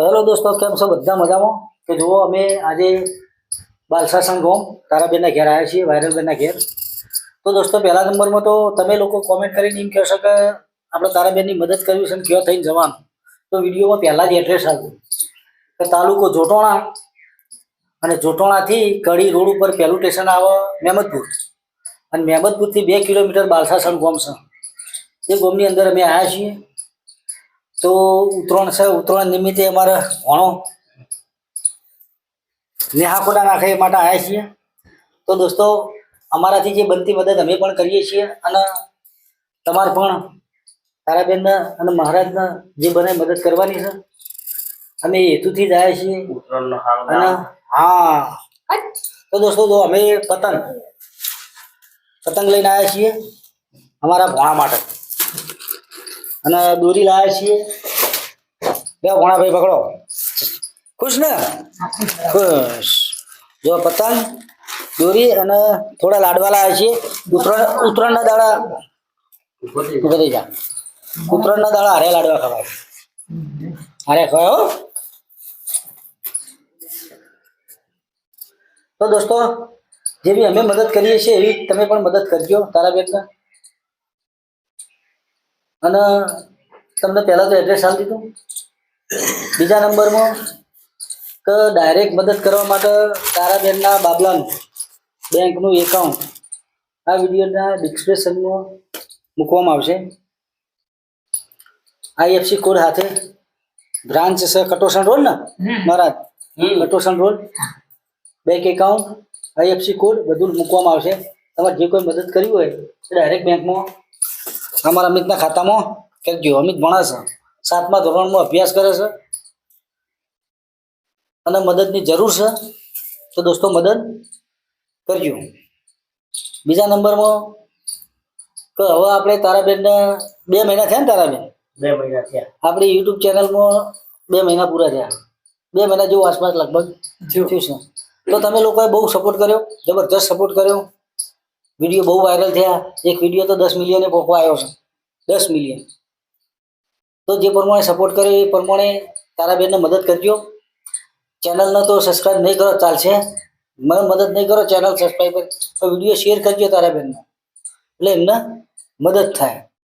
તો હેલો દોસ્તો, કેમ છો? બધા મજામાં? તો જુઓ, અમે આજે બાલસાસણ ગામ તારાબેનના ઘેર આવ્યા છીએ, વાયરલબેનના ઘેર. તો દોસ્તો, પહેલા નંબરમાં તો તમે લોકો કોમેન્ટ કરીને એમ કહેશો કે આપણે તારાબેનની મદદ કરવી છે ને કયો થઈને જવાનું. તો વિડીયોમાં પહેલાં જ એડ્રેસ આવ્યું કે તાલુકો જોટોણા, અને જોટોણાથી કડી રોડ ઉપર પહેલું સ્ટેશન આવે મહેમદપુર, અને મહેમદપુરથી 2 કિલોમીટર બાલસાસણ ગામ છે. એ ગામની અંદર અમે આવ્યા છીએ. તો ઉત્તરાયણ છે, ઉત્તરાયણ નિમિત્તે અમારા ભણો નેહાકોડા નાખે એ માટે આવ્યા છીએ. તો દોસ્તો, અમારાથી જે બનતી મદદ અમે પણ કરીએ છીએ, અને તમારે પણ તારાબેનને અને મહારાજને જે બને મદદ કરવાની છે. અમે હેતુથી જ આવ્યા છીએ. અને હા, તો દોસ્તો જો અમે પતંગ લઈને આવ્યા છીએ અમારા ભોણા માટે, અને દોરી લાવ્યા છીએ. બે ભોણાભાઈ પકડો. ખુશ ને? ખુશ. જો પતંગ, દોરી અને થોડા લાડવા લાવ્યા છીએ. ઉત્તરાયણના દાડા ઉભરી જા. ઉત્તરાયણના દાડા હારે લાડવા ખવાય. હારે ખવાય હો. તો દોસ્તો, જેવી અમે મદદ કરીએ છીએ એવી તમે પણ મદદ કરજો તારાબેનને. અને તમને પહેલાં તો એડ્રેસ આપી દીધું. બીજા નંબરમાં કે ડાયરેક્ટ મદદ કરવા માટે તારાબેનના બાબલાનું બેંકનું એકાઉન્ટ આ વિડીયોના ડિસ્ક્રિપ્શનમાં મૂકવામાં આવશે. IFC કોડ સાથે બ્રાન્ચ છે કટોસણ રોડ ને મહારાજ, Katosan road, bank account, IFC code બધું મૂકવામાં આવશે. તમારે જે કોઈ મદદ કરવી હોય તો ડાયરેક્ટ બેંકમાં અમારા અમિતના ખાતામાં કરજો. અમિત ભણે છે, 7મા ધોરણમાં અભ્યાસ કરે છે, અને મદદની જરૂર છે. તો દોસ્તો મદદ કરજો. બીજા નંબરમાં કે હવે આપણે તારાબેનને 2 મહિના થયા ને તારાબેન? 2 મહિના થયા. આપણી યુટ્યુબ ચેનલમાં 2 મહિના પૂરા થયા. 2 મહિના જેવું આસપાસ લગભગ થયું છે. તો તમે લોકોએ બહુ સપોર્ટ કર્યો, જબરજસ્ત સપોર્ટ કર્યો. વિડીયો બહુ વાયરલ થયા. એક વિડીયો તો 10 મિલિયને પહોંચવા આવ્યો છે. 10 મિલિયન. તો જે પ્રમાણે સપોર્ટ કર્યો એ પ્રમાણે તારાબેનને મદદ કરજો. ચેનલને તો સબસ્ક્રાઈબ નહીં કરો ચાલશે, મને મદદ નહીં કરો ચેનલ સબસ્ક્રાઈબ કરી, તો વિડીયો શેર કરજો તારાબેનને, એટલે એમને મદદ થાય.